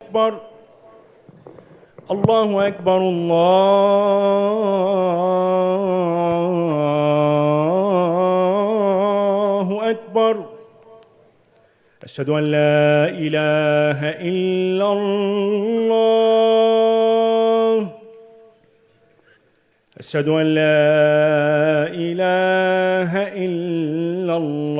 أكبر الله أكبر الله أكبر أشهد أن لا إله إلا الله أشهد أن لا إله إلا الله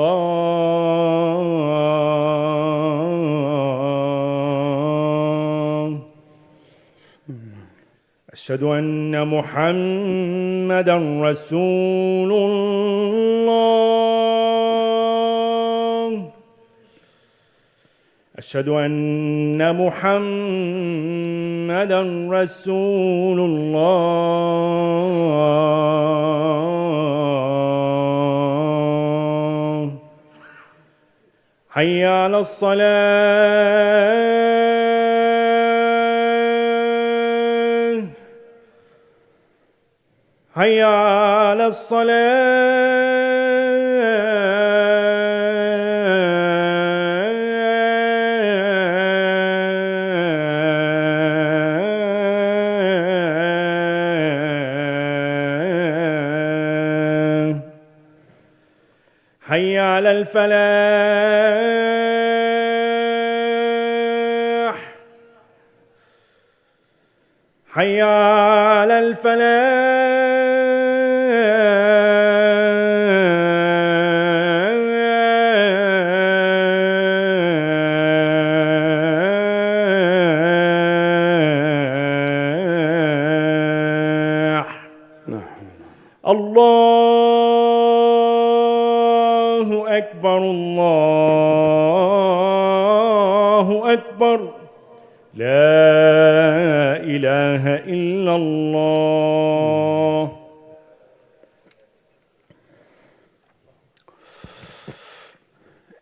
أشهد أن محمدًا رسول الله أشهد أن محمدًا رسول الله حي على الصلاة حي على الصلاة حي على الفلاح حي على الفلاح الله أكبر الله أكبر لا إله إلا الله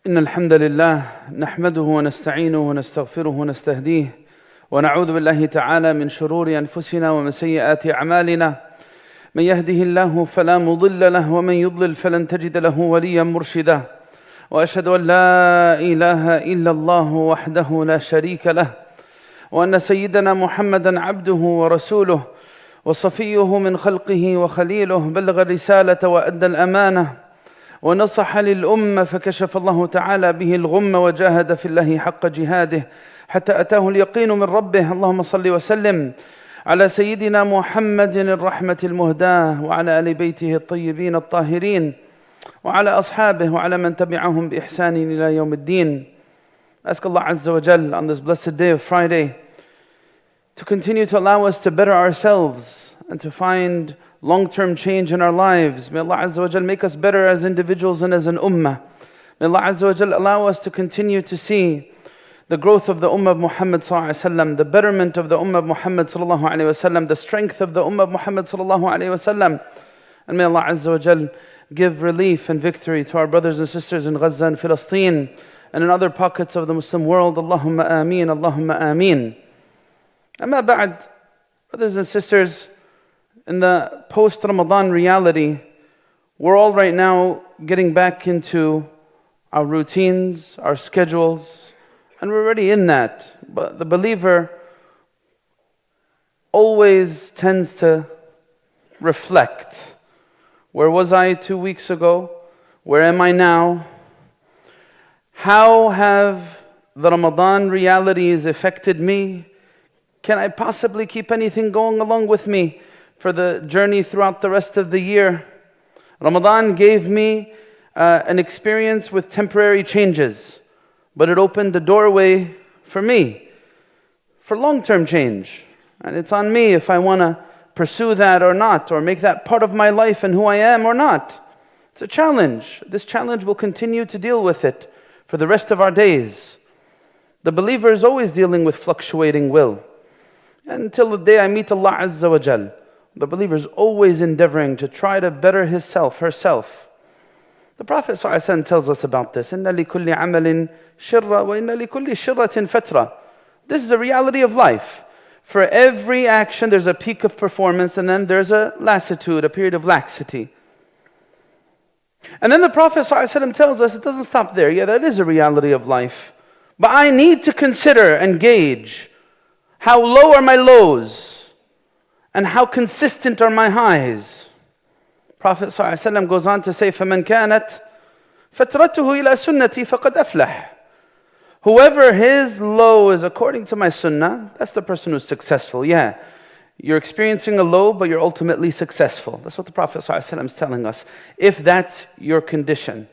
إن الحمد لله نحمده ونستعينه ونستغفره ونستهديه ونعوذ بالله تعالى من شرور أنفسنا ومن سيئات أعمالنا من يهده الله فلا مضل له ومن يضلل فلن تجد له وليا مرشدا وأشهد أن لا إله إلا الله وحده لا شريك له وأن سيدنا محمدًا عبده ورسوله وصفيه من خلقه وخليله بلغ الرسالة وأدى الأمانة ونصح للأمة فكشف الله تعالى به الغمة وجاهد في الله حق جهاده حتى أتاه اليقين من ربه اللهم صل وسلم على سيدنا محمد الرحمة المهداة وعلى آل بيته الطيبين الطاهرين وعلى أصحابه وعلى من تبعهم بإحسان إلى يوم الدين. Ask Allah Azza wa Jal on this blessed day of Friday to continue to allow us to better ourselves and to find long-term change in our lives. May Allah Azza wa Jal make us better as individuals and as an ummah. May Allah Azza wa Jal allow us to continue to see the growth of the ummah of Muhammad sallallahu alaihi wasallam, the betterment of the ummah of Muhammad sallallahu alaihi wasallam, the strength of the ummah of Muhammad sallallahu alaihi wasallam. And may Allah Azza wa Jal give relief and victory to our brothers and sisters in Gaza and Palestine and in other pockets of the Muslim world. Allahumma ameen, Allahumma ameen. Amma ba'd, brothers and sisters, in the post-Ramadan reality, we're all right now getting back into our routines, our schedules, and we're already in that. But the believer always tends to reflect. Where was I 2 weeks ago? Where am I now? How have the Ramadan realities affected me? Can I possibly keep anything going along with me for the journey throughout the rest of the year? Ramadan gave me an experience with temporary changes, but it opened the doorway for me for long-term change. And it's on me if I want to pursue that or not, or make that part of my life and who I am or not. It's a challenge. This challenge will continue to deal with it for the rest of our days. The believer is always dealing with fluctuating will. Until the day I meet Allah Azza wa Jal, the believer is always endeavoring to try to better himself, herself. The Prophet ﷺ tells us about this. إِنَّ لِكُلِّ عَمَلٍ شِرَّةٍ وَإِنَّ لِكُلِّ شِرَّةٍ فَتْرَةٍ. This is a reality of life. For every action there's a peak of performance, and then there's a lassitude, a period of laxity. And then the Prophet ﷺ tells us it doesn't stop there. Yeah, that is a reality of life. But I need to consider and gauge How low are my lows? And how consistent are my highs? Prophet ﷺ goes on to say, فَمَنْ كَانَتْ فَتْرَتُهُ إِلَى سُنَّتِي فَقَدْ أَفْلَحَ. Whoever his low is according to my sunnah, that's the person who's successful. Yeah, you're experiencing a low, but you're ultimately successful. That's what the Prophet ﷺ is telling us, if that's your condition.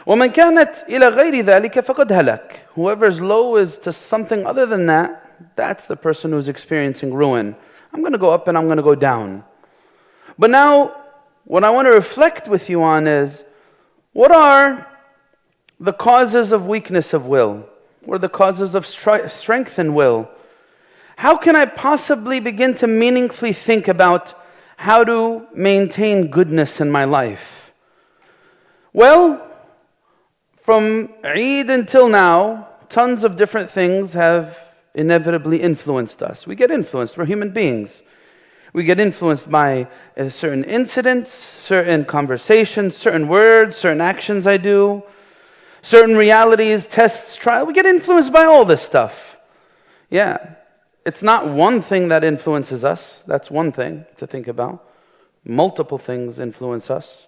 وَمَنْ كَانَتْ إِلَى غَيْرِ ذَلِكَ فَقَدْ هَلَكَ. Whoever's low is to something other than that, that's the person who's experiencing ruin. I'm going to go up and I'm going to go down. But now, what I want to reflect with you on is, what are the causes of weakness of will? What are the causes of strength in will? How can I possibly begin to meaningfully think about how to maintain goodness in my life? Well, from Eid until now, tons of different things have inevitably influenced us. We get influenced, we're human beings. We get influenced by certain incidents, certain conversations, certain words, certain actions I do, certain realities, tests, trials. We get influenced by all this stuff. Yeah, it's not one thing that influences us. That's one thing to think about. Multiple things influence us.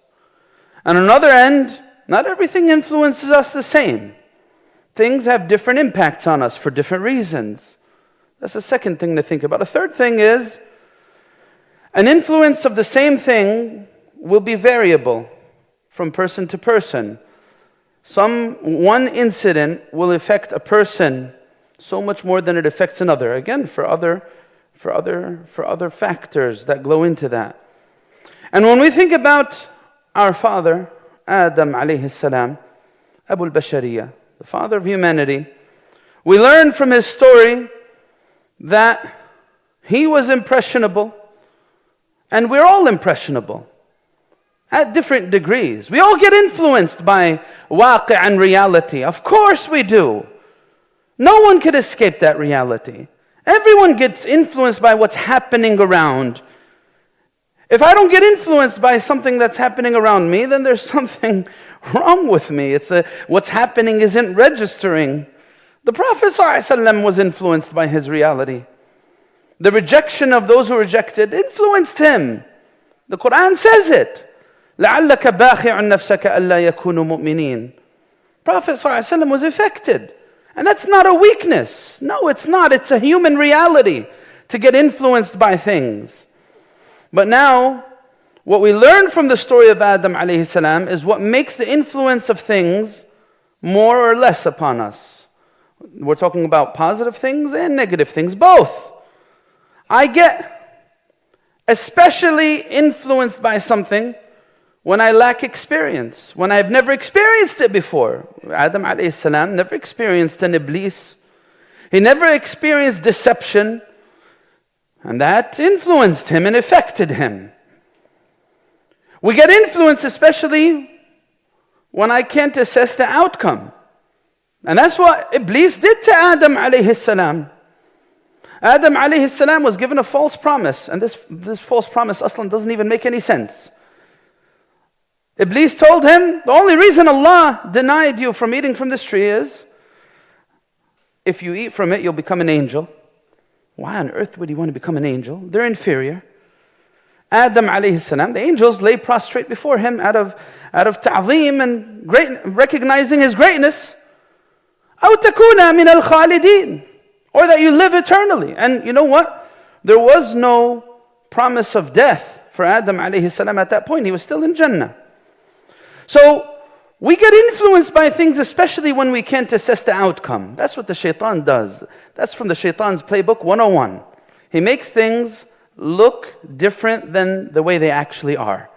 And on the other end, not everything influences us the same. Things have different impacts on us for different reasons. That's the second thing to think about. A third thing is, an influence of the same thing will be variable from person to person. One incident will affect a person so much more than it affects another. Again, for other factors that glow into that. And when we think about our father, Adam alayhi salam, Abu al-Bashariyah, the father of humanity, we learn from his story that he was impressionable, and we're all impressionable at different degrees. We all get influenced by waqi' and reality. Of course we do. No one could escape that reality. Everyone gets influenced by what's happening around. If I don't get influenced by something that's happening around me, then there's something wrong with me. What's happening isn't registering. The Prophet ﷺ was influenced by his reality. The rejection of those who rejected influenced him. The Quran says it. لَعَلَّكَ بَاخِعٌ نَفْسَكَ أَلَّا يَكُونُوا مُؤْمِنِينَ. Prophet ﷺ was affected. And that's not a weakness. No, it's not. It's a human reality to get influenced by things. But now, what we learn from the story of Adam alayhi salam is what makes the influence of things more or less upon us. We're talking about positive things and negative things, both. I get especially influenced by something when I lack experience, when I've never experienced it before. Adam alayhi salam never experienced an iblis. He never experienced deception. And that influenced him and affected him. We get influenced especially when I can't assess the outcome. And that's what Iblis did to Adam alayhi salam. Adam alayhi salam was given a false promise. And this false promise aslan doesn't even make any sense. Iblis told him, the only reason Allah denied you from eating from this tree is, if you eat from it, you'll become an angel. Why on earth would he want to become an angel? They're inferior. Adam alayhi salam, the angels lay prostrate before him out of ta'zeem and recognizing his greatness. أَوْ تَكُونَ مِنَ الْخَالِدِينَ. Or that you live eternally. And you know what? There was no promise of death for Adam alayhi salam at that point. He was still in Jannah. So, we get influenced by things, especially when we can't assess the outcome. That's what the shaitan does. That's from the shaitan's playbook 101. He makes things look different than the way they actually are.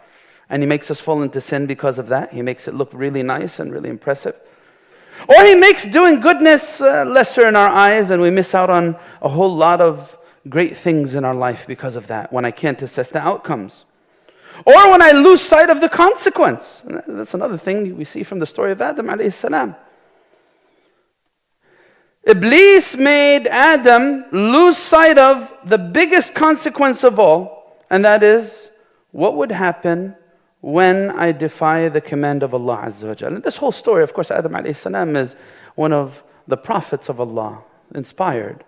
And he makes us fall into sin because of that. He makes it look really nice and really impressive. Or he makes doing goodness lesser in our eyes, and we miss out on a whole lot of great things in our life because of that, when I can't assess the outcomes. Or when I lose sight of the consequence. That's another thing we see from the story of Adam alayhi salam. Iblis made Adam lose sight of the biggest consequence of all, and that is, what would happen when I defy the command of Allah Azza wa Jalla. And this whole story, of course, Adam alayhi salam is one of the prophets of Allah, inspired.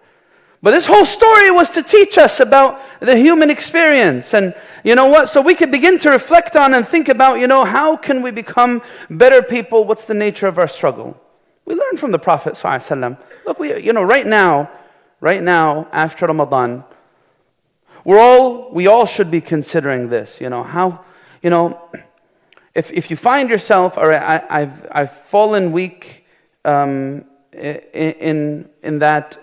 But this whole story was to teach us about the human experience. And you know what? So we could begin to reflect on and think about, how can we become better people? What's the nature of our struggle? We learn from the Prophet ﷺ. Look, right now, after Ramadan, we all should be considering this. If you find yourself, all right, I've fallen weak in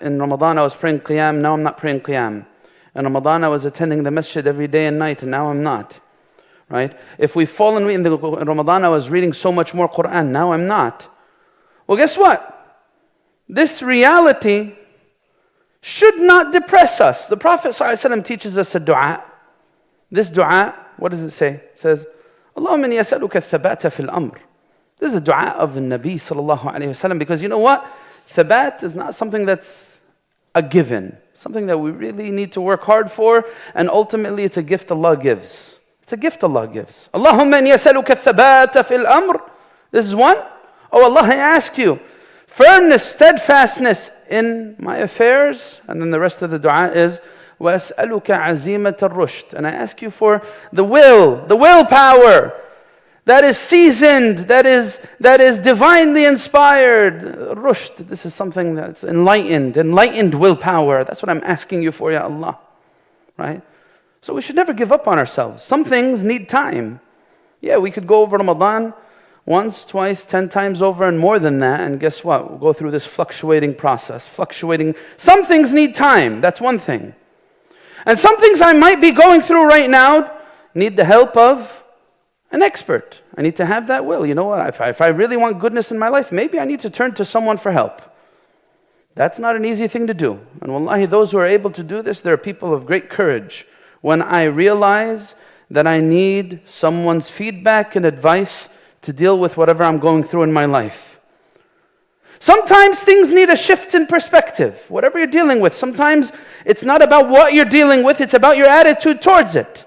Ramadan I was praying Qiyam, now I'm not praying Qiyam. In Ramadan I was attending the masjid every day and night, and now I'm not. Right? If we've fallen weak in Ramadan I was reading so much more Quran, now I'm not. Well, guess what? This reality should not depress us. The Prophet ﷺ teaches us a dua. This dua, what does it say? It says, Allahumma inni as'aluka al-thabata fil amr. This is a dua of the Nabi sallallahu alayhi wasallam, because you know what? Thabat is not something that's a given. Something that we really need to work hard for, and ultimately it's a gift Allah gives. It's a gift Allah gives. Allahumma inni as'aluka al-thabata fil amr. This is one. Oh Allah, I ask you firmness, steadfastness in my affairs. And then the rest of the dua is وَأَسْأَلُكَ عَزِيمَةَ الرُّشْدِ. And I ask you for the willpower that is seasoned, that is divinely inspired. Rushd, this is something that's enlightened willpower. That's what I'm asking you for, Ya Allah. Right? So we should never give up on ourselves. Some things need time. Yeah, we could go over Ramadan once, twice, 10 times over, and more than that. And guess what? We'll go through this fluctuating process. Some things need time. That's one thing. And some things I might be going through right now need the help of an expert. I need to have that will. You know what? If I really want goodness in my life, maybe I need to turn to someone for help. That's not an easy thing to do. And wallahi, those who are able to do this, they're people of great courage. When I realize that I need someone's feedback and advice to deal with whatever I'm going through in my life. Sometimes things need a shift in perspective. Whatever you're dealing with, sometimes it's not about what you're dealing with, it's about your attitude towards it.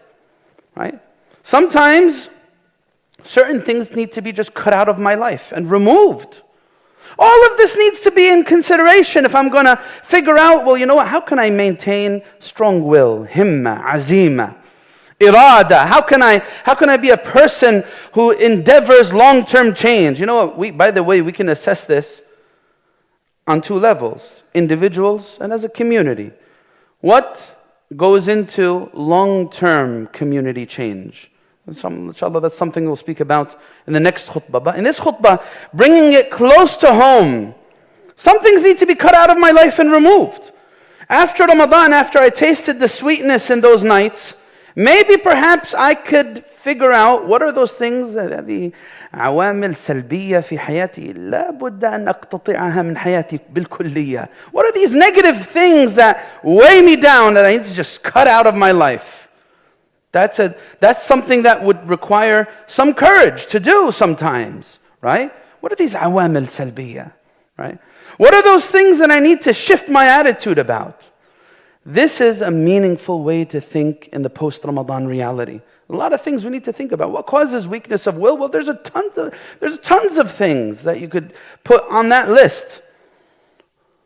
Right? Sometimes certain things need to be just cut out of my life and removed. All of this needs to be in consideration if I'm going to figure out, well, you know what, how can I maintain strong will, himma, azima, irada? How can I be a person who endeavors long-term change? You know what, by the way, we can assess this on two levels, individuals and as a community. What goes into long-term community change? Inshallah, that's something we'll speak about in the next khutbah. But in this khutbah, bringing it close to home, some things need to be cut out of my life and removed. After Ramadan, after I tasted the sweetness in those nights, maybe perhaps I could figure out what are those things, هذه عوامل سلبية في حياتي لا بد أن أقتطعها من حياتي بالكلية. What are these negative things that weigh me down that I need to just cut out of my life? That's something that would require some courage to do sometimes, right? What are these عوامل سلبية, right? What are those things that I need to shift my attitude about? This is a meaningful way to think in the post-Ramadan reality. A lot of things we need to think about. What causes weakness of will? Well, there's tons of things that you could put on that list.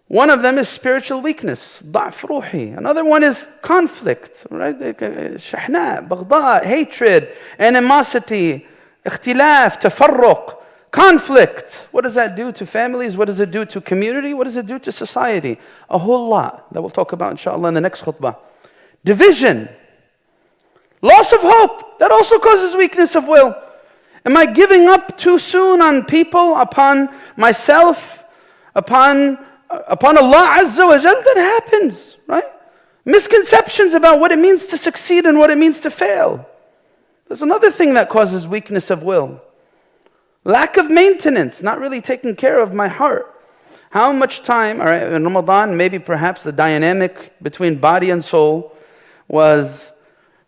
One of them is spiritual weakness, ضعف روحي. Another one is conflict, right? شحناء, بغضاء, hatred, animosity, اختلاف, تفرق, conflict. What does that do to families? What does it do to community? What does it do to society? A whole lot that we'll talk about inshallah in the next khutbah. Division. Loss of hope, that also causes weakness of will. Am I giving up too soon on people, upon myself, upon Allah Azza wa Jal? That happens, right? Misconceptions about what it means to succeed and what it means to fail. There's another thing that causes weakness of will. Lack of maintenance, not really taking care of my heart. How much time, all right, in Ramadan, maybe perhaps the dynamic between body and soul was,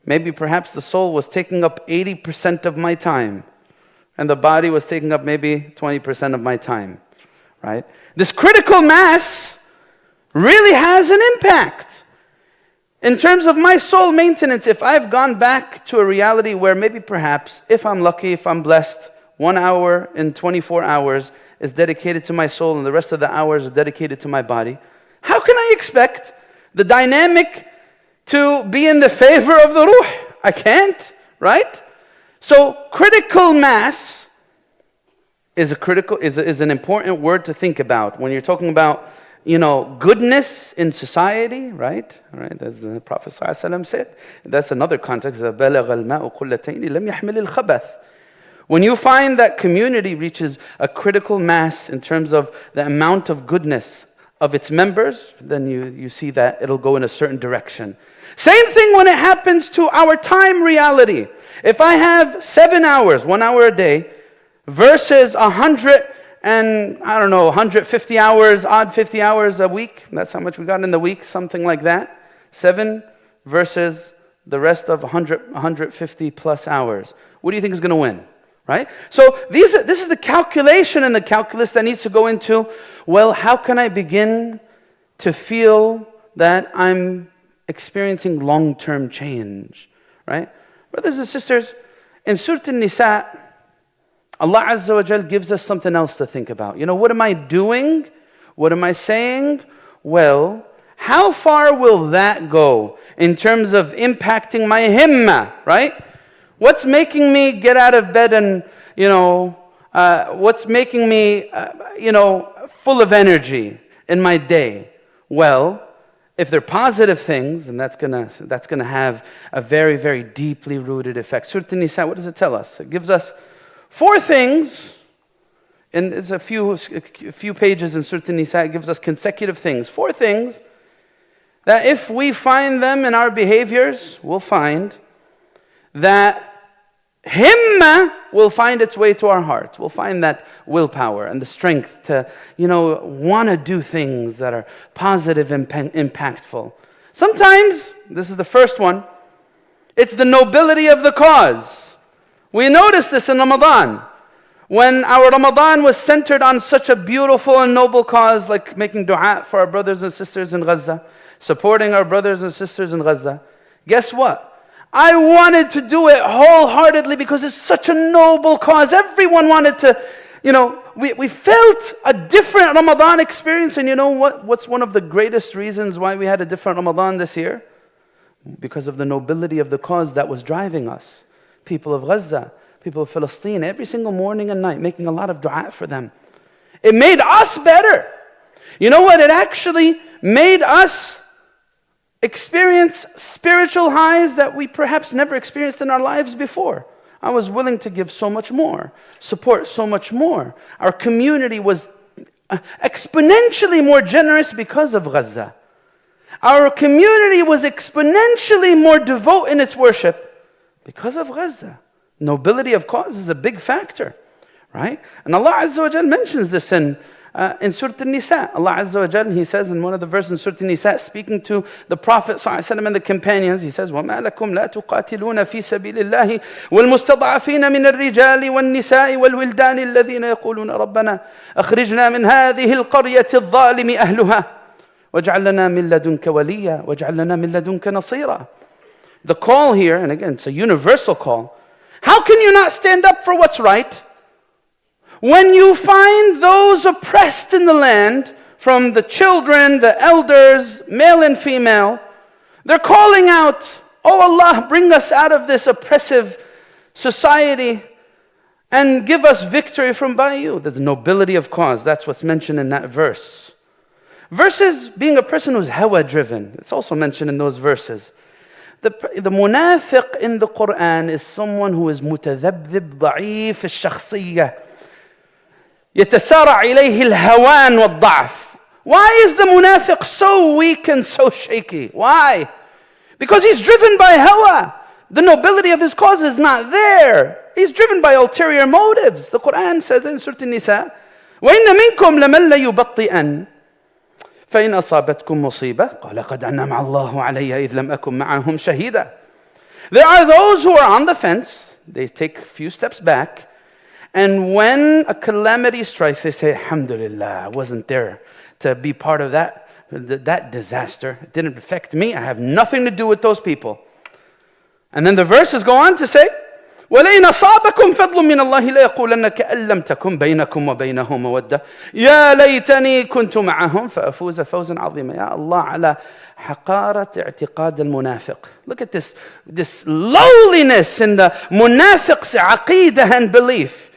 maybe perhaps the soul was taking up 80% of my time, and the body was taking up maybe 20% of my time, right? This critical mass really has an impact in terms of my soul maintenance. If I've gone back to a reality where maybe perhaps, if I'm lucky, if I'm blessed, 1 hour in 24 hours is dedicated to my soul and the rest of the hours are dedicated to my body, how can I expect the dynamic to be in the favor of the ruh? I can't, right? So critical mass is an important word to think about when you're talking about, goodness in society, right? All right, as the Prophet ﷺ said. That's another context. When you find that community reaches a critical mass in terms of the amount of goodness of its members, then you see that it'll go in a certain direction. Same thing when it happens to our time reality. If I have 7 hours, 1 hour a day, versus 150 hours, odd 50 hours a week, that's how much we got in the week, something like that. 7 versus the rest of 150 plus hours. What do you think is going to win? Right? So this is the calculation and the calculus that needs to go into, well, how can I begin to feel that I'm experiencing long-term change? Right? Brothers and sisters, in Surah An-Nisa, Allah Azza wa Jal gives us something else to think about. What am I doing? What am I saying? Well, how far will that go in terms of impacting my himmah, right? What's making me get out of bed and, what's making me, full of energy in my day? Well, if they're positive things, then that's gonna have a very, very deeply rooted effect. Surah An-Nisa, what does it tell us? It gives us 4 things, and it's a few pages in Surah An-Nisa. It gives us consecutive things. 4 things that if we find them in our behaviors, we'll find that himmah will find its way to our hearts. We'll find that willpower and the strength to, want to do things that are positive and impactful. Sometimes, this is the first one, it's the nobility of the cause. We noticed this in Ramadan. When our Ramadan was centered on such a beautiful and noble cause, like making dua for our brothers and sisters in Gaza, supporting our brothers and sisters in Gaza, guess what? I wanted to do it wholeheartedly because it's such a noble cause. Everyone wanted to, we felt a different Ramadan experience. And you know what? What's one of the greatest reasons why we had a different Ramadan this year? Because of the nobility of the cause that was driving us. People of Gaza, people of Palestine, every single morning and night, making a lot of dua for them. It made us better. You know what? It actually made us experience spiritual highs that we perhaps never experienced in our lives before. I was willing to give so much more, support so much more. Our community was exponentially more generous because of Gaza. Our community was exponentially more devout in its worship because of Gaza. Nobility of cause is a big factor, right? And Allah Azza wa Jal mentions this in Surah An-Nisa. Allah Azza wa Jal, He says in one of the verses in Surah An-Nisa, speaking to the Prophet ﷺ and the companions, He says, وَمَا لَكُمْ لَا تُقَاتِلُونَ فِي سَبِيلِ اللَّهِ وَالْمُسْتَضْعَفِينَ مِنَ الرِّجَالِ وَالنِّسَاءِ وَالْوِلْدَانِ الَّذِينَ يَقُولُونَ رَبَّنَا أَخْرِجْنَا مِنْ هَذِهِ الْقَرْيَةِ الظَّالِمِ أَهْلُهَا وَاجْعَلْ لَنَا مِنْ لَدُنْكَ وَلِيًّا وَاجْعَلْ لَنَا مِنْ لَدُنْكَ نَصِيرًا. The call here, and again, it's a universal call. How can you not stand up for what's right when you find those oppressed in the land, from the children, the elders, male and female, they're calling out, "Oh Allah, bring us out of this oppressive society and give us victory from by you." The nobility of cause, that's what's mentioned in that verse. Versus being a person who's hawa driven, it's also mentioned in those verses. The munafiq in the Quran is someone who is mutadhabdhib, ضعيف الشخصية. يتسارع إليه الهوان والضعف. Why is the munafiq so weak and so shaky? Why? Because he's driven by hawa. The nobility of his cause is not there. He's driven by ulterior motives. The Quran says in Surah An-Nisa, وَإِنَّ مِنْكُمْ لَمَنْ لَيُبَطِّئًا فإن أصابتكم مصيبة قال قد أنعم الله علي إذ لم أكن معهم شهيدا. There are those who are on the fence. They take a few steps back, and when a calamity strikes, they say, Alhamdulillah, I wasn't there to be part of that disaster. It didn't affect me. I have nothing to do with those people. And then the verses go on to say, وَلَئِنْ أَصَابَكُمْ فَضْلٌ مِّنَ اللَّهِ لَيَقُولَنَّ كَأَن لَّمْ تَكُن بَيْنَكُمْ وَبَيْنَهُ مَوَدَّةٌ يَا لَيْتَنِي كُنتُ مَعَهُمْ فَأَفُوزَ فَوْزًا عَظِيمًا. Ya Allah, على حقارة اعتقاد المنافق. Look at this lowliness in the munafiq's aqidah and belief.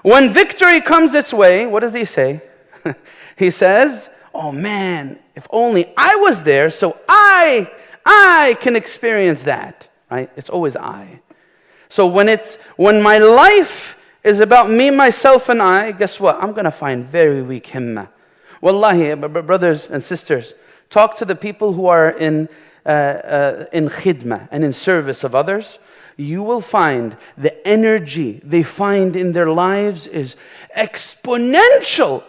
When victory comes its way, what does he say? He says, oh man, if only I was there so I can experience that. Right? It's always I. So when my life is about me, myself, and I, guess what? I'm going to find very weak himmah. Wallahi, brothers and sisters, talk to the people who are in khidmah and in service of others. You will find the energy they find in their lives is exponential,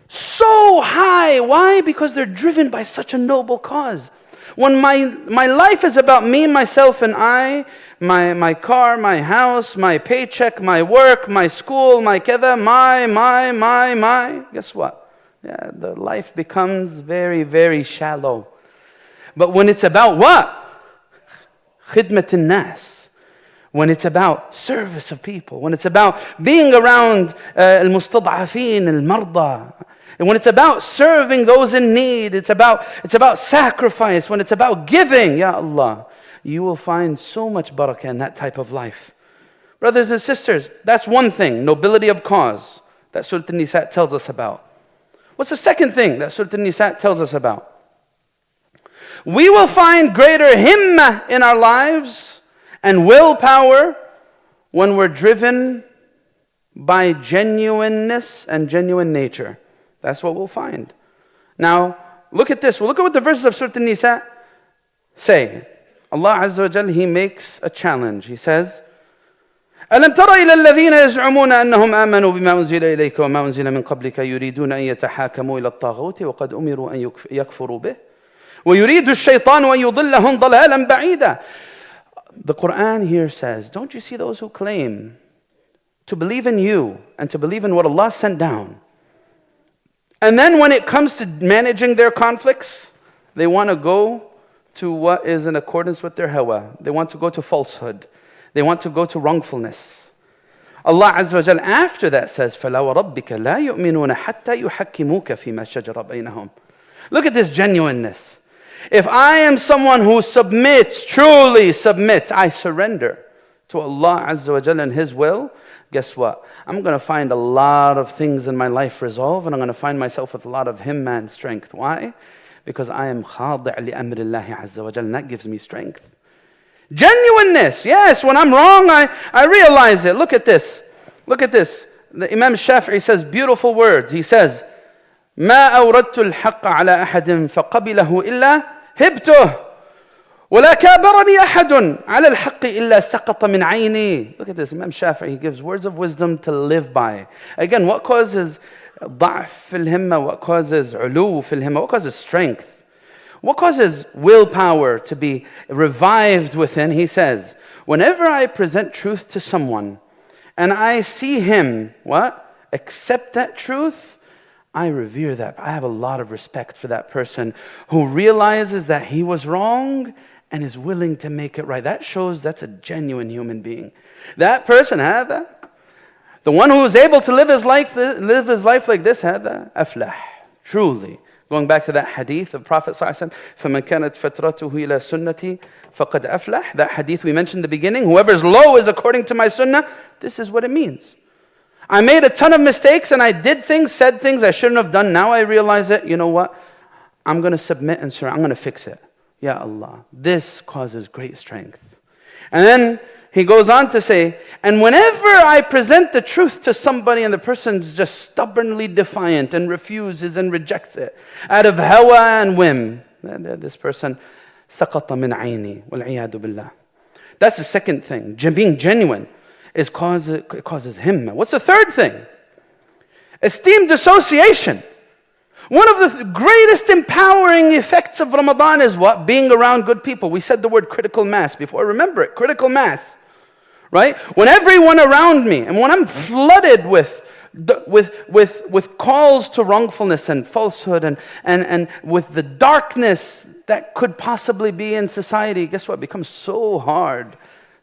so high. Why? Because they're driven by such a noble cause. When my life is about me, myself, and I, my car, my house, my paycheck, my work, my school, my keda, my, guess what? Yeah, the life becomes very, very shallow. But when it's about what? Khidmat al-nas. When it's about service of people. When it's about being around al-mustad'afin, al-marda. And when it's about serving those in need, it's about sacrifice, when it's about giving, Ya Allah, you will find so much barakah in that type of life. Brothers and sisters, that's one thing, nobility of cause, that Surah An-Nisa tells us about. What's the second thing that Surah An-Nisa tells us about? We will find greater himmah in our lives and willpower when we're driven by genuineness and genuine nature. That's what we'll find. Now, look at this. Look at what the verses of Surah An-Nisa say. Allah Azza wa Jal, He makes a challenge. He says, أَلَمْ تَرَ إِلَى الَّذِينَ يَزْعُمُونَ أَنَّهُمْ آمَنُوا بِمَا أُنزِلَ إِلَيْكَ وَمَا أُنزِلَ مِنْ قَبْلِكَ يُرِيدُونَ أَن يَتَحَاكَمُوا إِلَى الطَّاغُوتِ وَقَدْ أُمِرُوا أَن يَكْفُرُوا بِهِ وَيُرِيدُ الشَّيْطَانُ أَن يُضِلَّهُمْ ضَلَالًا بَعِيدًا. The Quran here says, don't you see those who claim to believe in you and to believe in what Allah sent down? And then when it comes to managing their conflicts, they want to go to what is in accordance with their hawa. They want to go to falsehood. They want to go to wrongfulness. Allah Azza wa Jal after that says, فَلَا وَرَبِّكَ لَا يُؤْمِنُونَ حَتَّى يُحَكِّمُوكَ فِي مَا شَجَرَ بَيْنَهُمْ. Look at this genuineness. If I am someone who submits, truly submits, I surrender to Allah Azza wa Jal and His will, guess what? I'm going to find a lot of things in my life resolve, and I'm going to find myself with a lot of himma and strength. Why? Because I am khadi' li amri Allahi Azza wa Jal, and that gives me strength. Genuineness. Yes, when I'm wrong, I realize it. Look at this. Look at this. The Imam Shafi'i says beautiful words. He says, ما أوردت الحق على أحد فقبله إلا هبته ولا كابرني أحد على الحق إلا سقط من عيني. Look at this. Imam Shafi'i, he gives words of wisdom to live by. Again, what causes ضعف في الهمة? What causes علو في الهمة? What causes strength? What causes willpower to be revived within? He says, whenever I present truth to someone and I see him, what? Accept that truth, I revere that. I have a lot of respect for that person who realizes that he was wrong and is willing to make it right. That shows that's a genuine human being. That person, the one who is able to live his life like this, aflah, truly. Going back to that hadith of Prophet ﷺ, فَمَنْ كَانَتْ فَتْرَتُهُ إِلَى سُنَّتِي فَقَدْ أَفْلَحْ. That hadith we mentioned in the beginning, whoever's low is according to my sunnah. This is what it means. I made a ton of mistakes and I did things, said things I shouldn't have done. Now I realize it. You know what? I'm going to submit and surrender. I'm going to fix it. Ya Allah. This causes great strength. And then he goes on to say, and whenever I present the truth to somebody and the person's just stubbornly defiant and refuses and rejects it out of hawa and whim, this person, سَقَطَ مِنْ عَيْنِي وَالْعِيَادُ بِاللَّهِ. That's the second thing. Being genuine causes himma. What's the third thing? Esteem dissociation. One of the greatest empowering effects of Ramadan is what? Being around good people. We said the word critical mass before. Remember it, critical mass. Right? When everyone around me, and when I'm flooded with calls to wrongfulness and falsehood and with the darkness that could possibly be in society, guess what? It becomes so hard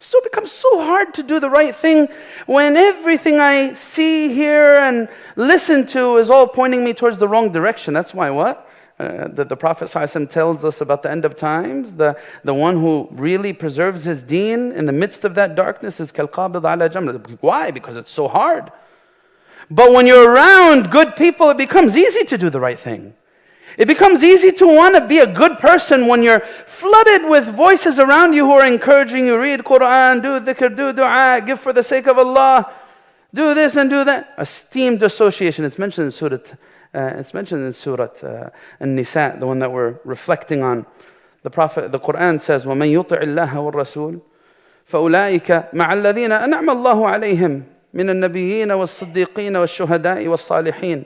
So it becomes so hard to do the right thing when everything I see, hear, and listen to is all pointing me towards the wrong direction. That's why what? The Prophet ﷺ tells us about the end of times, the one who really preserves his deen in the midst of that darkness is كَالْقَابِضْ عَلَى جَمْرٍ. Why? Because it's so hard. But when you're around good people, it becomes easy to do the right thing. It becomes easy to want to be a good person when you're flooded with voices around you who are encouraging you. Read Quran, do dhikr, do dua, give for the sake of Allah, do this and do that. Esteemed association. It's mentioned in Surah An-Nisa, the one that we're reflecting on. The Quran says, وَمَنْ يُطِعِ اللَّهَ وَالرَّسُولِ فَأُولَٰئِكَ مَعَ الَّذِينَ أَنْعَمَ اللَّهُ عَلَيْهِمْ مِنَ النَّبِيِّينَ وَالصِّدِّيقِينَ وَالشُّهَدَاءِ وَالصَّالِحِينَ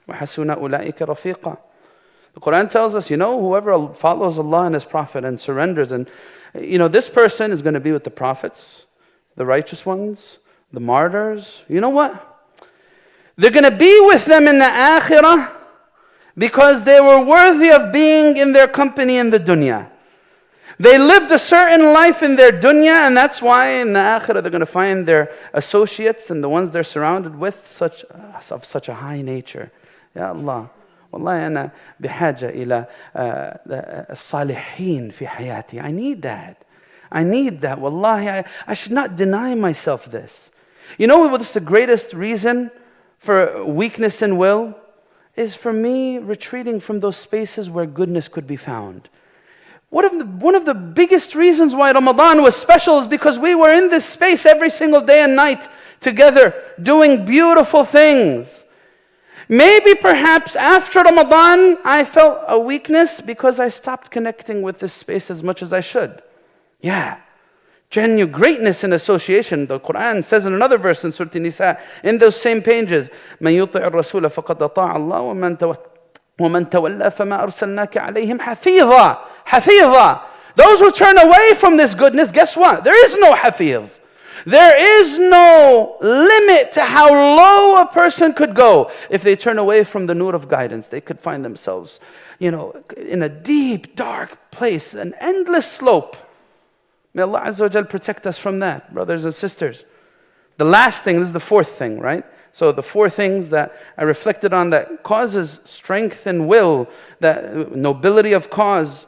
وَحَسُنَ أُولَٰئِكَ رَفِيقًا. The Quran tells us, whoever follows Allah and His Prophet and surrenders, and this person is going to be with the prophets, the righteous ones, the martyrs. You know what? They're going to be with them in the akhirah because they were worthy of being in their company in the dunya. They lived a certain life in their dunya, and that's why in the akhirah they're going to find their associates and the ones they're surrounded with of such a high nature. Ya Allah. والله أنا بحاجة إلى الصالحين في حياتي. I need that. Wallahi, I should not deny myself this. What's the greatest reason for weakness in will? Is for me retreating from those spaces where goodness could be found. One of the biggest reasons why Ramadan was special is because we were in this space every single day and night together doing beautiful things. Maybe perhaps after Ramadan, I felt a weakness because I stopped connecting with this space as much as I should. Yeah. Genuine greatness in association. The Quran says in another verse in Surah An-Nisa, in those same pages, مَنْ يُطِعِ الرَّسُولَ فَقَدْ أَطَاعَ اللَّهَ وَمَنْ تَوَلَّى فَمَا أَرْسَلْنَاكَ عَلَيْهِمْ حَفِيظًا. Those who turn away from this goodness, guess what? There is no hafiz. There is no limit to how low a person could go. If they turn away from the nur of guidance, they could find themselves, in a deep, dark place, an endless slope. May Allah Azza wa Jal protect us from that, brothers and sisters. The last thing, this is the fourth thing, right? So the four things that I reflected on that causes strength and will, that nobility of cause,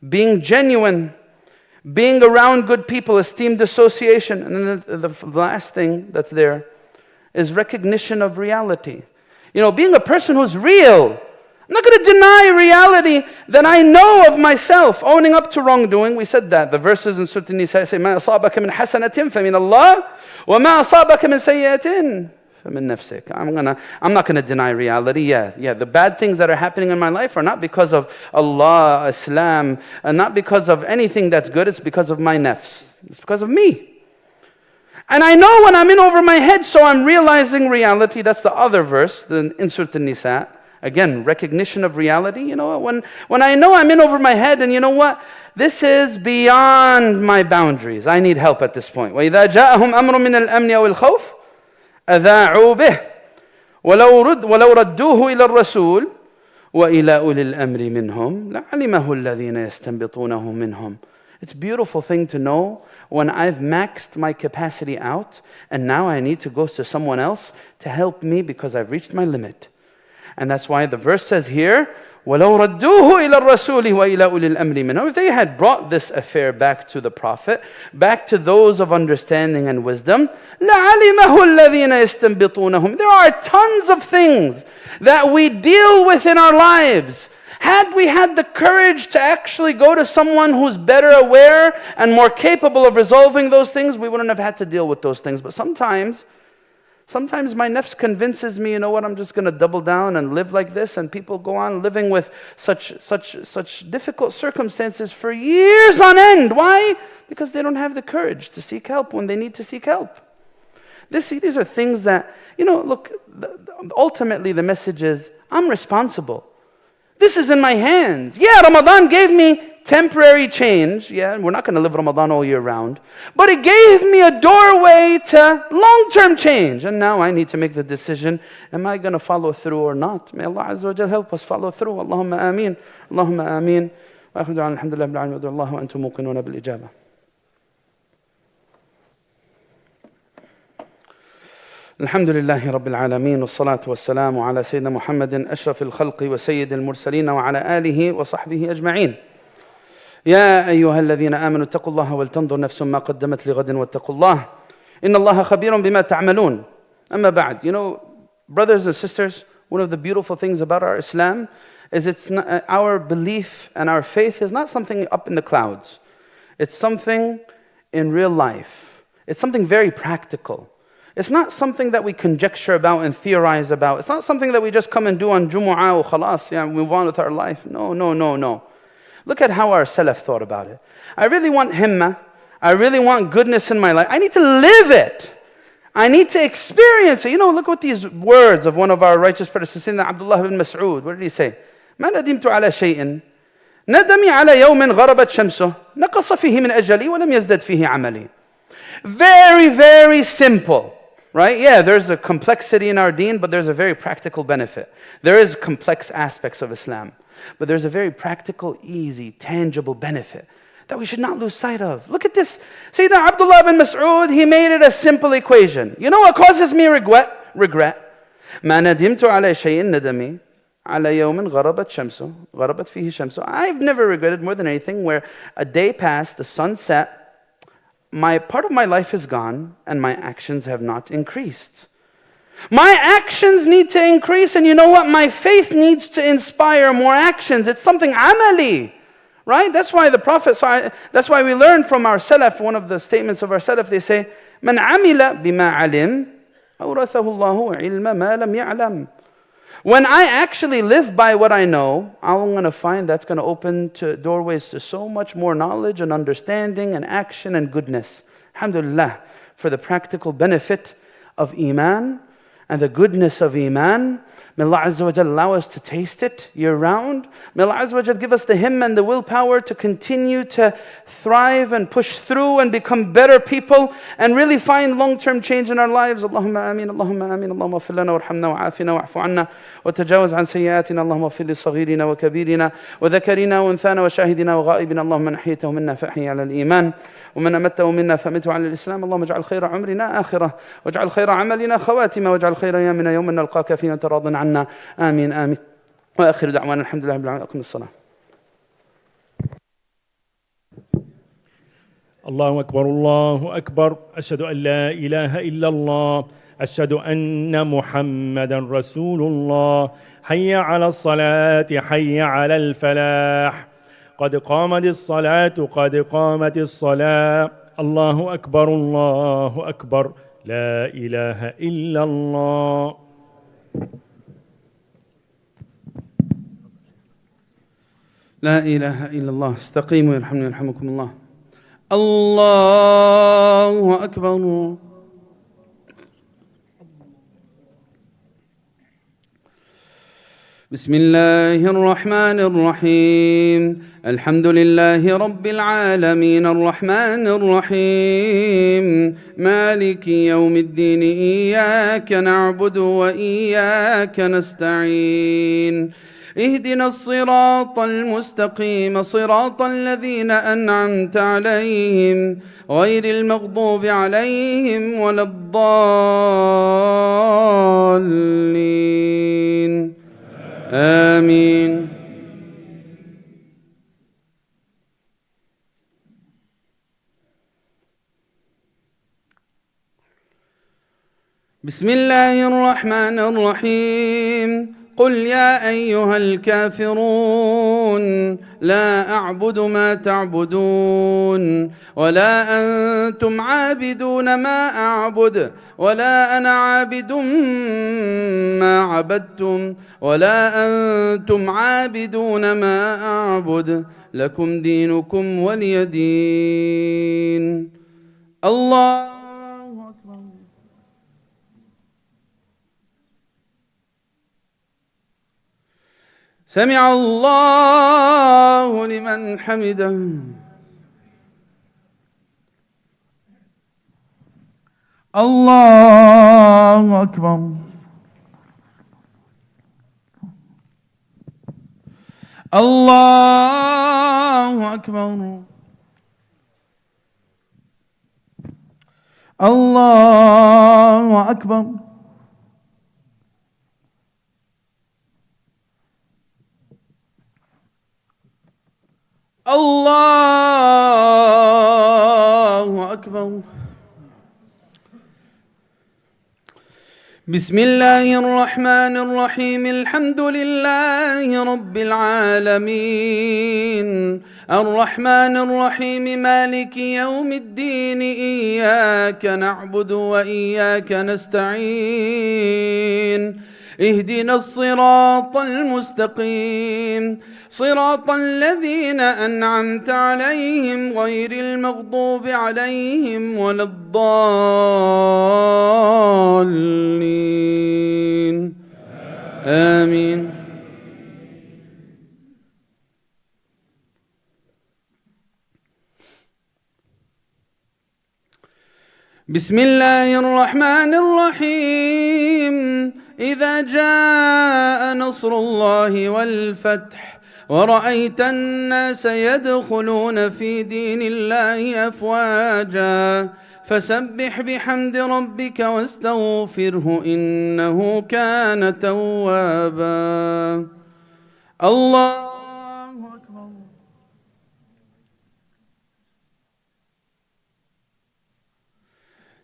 being genuine, being around good people, esteemed association. And then the last thing that's there is recognition of reality. Being a person who's real. I'm not going to deny reality that I know of myself, owning up to wrongdoing. We said that. The verses in Surah An-Nisa say, مَا أَصَابَكَ مِنْ حَسَنَةٍ فَمِنَ اللَّهِ وَمَا أَصَابَكَ مِنْ سَيِّئَةٍ فَمِنْ نَفْسِكَ. I'm not going to deny reality. Yeah, the bad things that are happening in my life are not because of Allah, Islam, and not because of anything that's good. It's because of my nafs. It's because of me. And I know when I'm in over my head, so I'm realizing reality. That's the other verse in Surah An-Nisa. Again, recognition of reality. When I know I'm in over my head, and you know what? This is beyond my boundaries. I need help at this point. وَإِذَا جَاءَهُمْ أَمْرٌ مِّنَ الْأَمْنِ أَوِ الْخَوْفِ أَذَاعُوا بِهِ وَلَوْ رَدُّوهُ إِلَى الرَّسُولِ وَإِلَى أُولِي الْأَمْرِ مِنْهُمْ لَعَلِمَهُ الَّذِينَ يَسْتَنبِطُونَهُ مِنْهُمْ. It's a beautiful thing to know when I've maxed my capacity out, and now I need to go to someone else to help me because I've reached my limit. And that's why the verse says here, وَلَوْ رَدُّوهُ إِلَى الرَّسُولِ وَإِلَى أُولِي الْأَمْرِ مِنْهُمْ. If they had brought this affair back to the Prophet, back to those of understanding and wisdom, لَعَلِمَهُ الَّذِينَ يَسْتَنبِطُونَهُم. There are tons of things that we deal with in our lives. Had we had the courage to actually go to someone who's better aware and more capable of resolving those things, we wouldn't have had to deal with those things. But sometimes my nafs convinces me, I'm just going to double down and live like this, and people go on living with such difficult circumstances for years on end. Why? Because they don't have the courage to seek help when they need to seek help. These are things that, look, ultimately the message is, I'm responsible. This is in my hands. Yeah, Ramadan gave me temporary change. Yeah, we're not going to live Ramadan all year round. But it gave me a doorway to long-term change. And now I need to make the decision, am I going to follow through or not? May Allah Azza wa Jal help us follow through. Allahumma ameen. Allahumma ameen. Wa akhiru da'wana alhamdulillah bil alamin wa antum muqinuna bil ijabah. الحمد لله رب العالمين والصلاة والسلام على سيدنا محمد أشرف الخلق وسيد المرسلين وعلى آله وصحبه أجمعين. يا أيها الذين آمنوا اتقوا الله ولتنظر نفس ما قدمت لغد واتقوا الله إن الله خبير بما تعملون. أما بعد, brothers and sisters, one of the beautiful things about our Islam is our belief and our faith is not something up in the clouds. It's something in real life. It's something very practical. It's not something that we conjecture about and theorize about. It's not something that we just come and do on Jumu'ah or khalas, move on with our life. No. Look at how our Salaf thought about it. I really want himmah. I really want goodness in my life. I need to live it. I need to experience it. Look at these words of one of our righteous predecessors, Sayyidina Abdullah ibn Mas'ud. What did he say? ما ندمت على شيء ندمي على يوم غربت شمسه نقص فيه من أجلي ولم يزدد فيه عملي. Very, very simple. Right? Yeah, there's a complexity in our deen, but there's a very practical benefit. There is complex aspects of Islam, but there's a very practical, easy, tangible benefit that we should not lose sight of. Look at this. Sayyidina Abdullah ibn Mas'ud, he made it a simple equation. You know what causes me regret? ما ندمت على شيء ندمي على يوم غربت فيه شمسه. I've never regretted more than anything where a day passed, the sun set, part of my life is gone, and my actions have not increased. My actions need to increase, and you know what? My faith needs to inspire more actions. It's something amali, right? That's why that's why we learn from our Salaf, one of the statements of our Salaf, they say, من عمل بما علم أورثه الله علم ما لم يعلم. When I actually live by what I know, I'm going to find that's going to open doorways to so much more knowledge and understanding and action and goodness. Alhamdulillah, for the practical benefit of Iman and the goodness of Iman. May Allah Azza wa Jal allow us to taste it year round. May Allah Azza wa Jal give us the himma and the willpower to continue to thrive and push through and become better people and really find long-term change in our lives. Allahumma ameen, Allahumma ameen, Allahumma ighfir lana warhamna wa'afina wa'fu anna wa tajawaz an sayyiatina, Allahumma ighfir li saghirina wa kabirina wa dhakarina wa unthana wa shahidina wa ghaibina, Allahumma nahyaytahu minna fahyi ala al-iman ومن أمته منا فأمته على الإسلام. اللهم اجعل خير عمرنا آخرة واجعل خير عملنا خواتمة واجعل خير أيامنا يوم نلقاك فيه وأنت راض عنا. آمين. وآخر دعوانا الحمد لله رب العالمين. أقم الصلاة. الله أكبر الله أكبر. أشهد أن لا إله إلا الله. أشهد أن محمدا رسول الله. حي على الصلاة حي على الفلاح. قد قامت الصلاة قد قامت الصلاة. الله أكبر الله أكبر. لا إله إلا الله. لا إله إلا الله. استقيموا يرحمني يرحمكم الله. الله أكبر. بسم الله الرحمن الرحيم. الحمد لله رب العالمين الرحمن الرحيم مالك يوم الدين إياك نعبد وإياك نستعين اهدنا الصراط المستقيم صراط الذين أنعمت عليهم غير المغضوب عليهم ولا الضالين. آمين. بسم الله الرحمن الرحيم. قل يا أيها الكافرون لا أعبد ما تعبدون ولا أنتم عابدون ما أعبد ولا أنا عابد ما عبدتم ولا أنتم عابدون ما أعبد لكم دينكم ولي دين. الله أكبر. سمع الله لمن حمده. الله أكبر. الله أكبر. الله أكبر. الله أكبر. بسم الله الرحمن الرحيم. الحمد لله رب العالمين، الرحمن الرحيم، مالك يوم الدين، إياك نعبد وإياك نستعين، اهدنا الصراط المستقيم، صراط الذين أنعمت عليهم غير المغضوب عليهم ولا الضالين، آمين. بسم الله الرحمن الرحيم. إذا جاء نصر الله والفتح ورأيت الناس يدخلون في دين الله أفواجا فسبح بحمد ربك واستغفره إنه كان توابا. الله أكبر.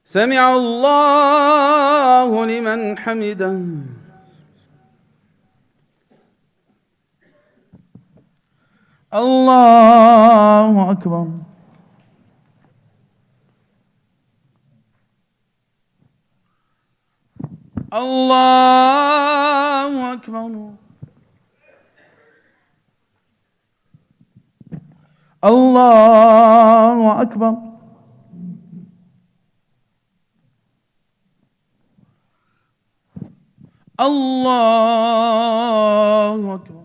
سمع الله لمن حمده. الله أكبر. الله أكبر. الله أكبر. الله أكبر.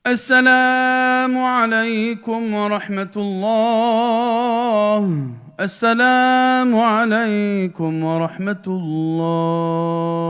السلام عليكم ورحمة الله. السلام عليكم ورحمة الله.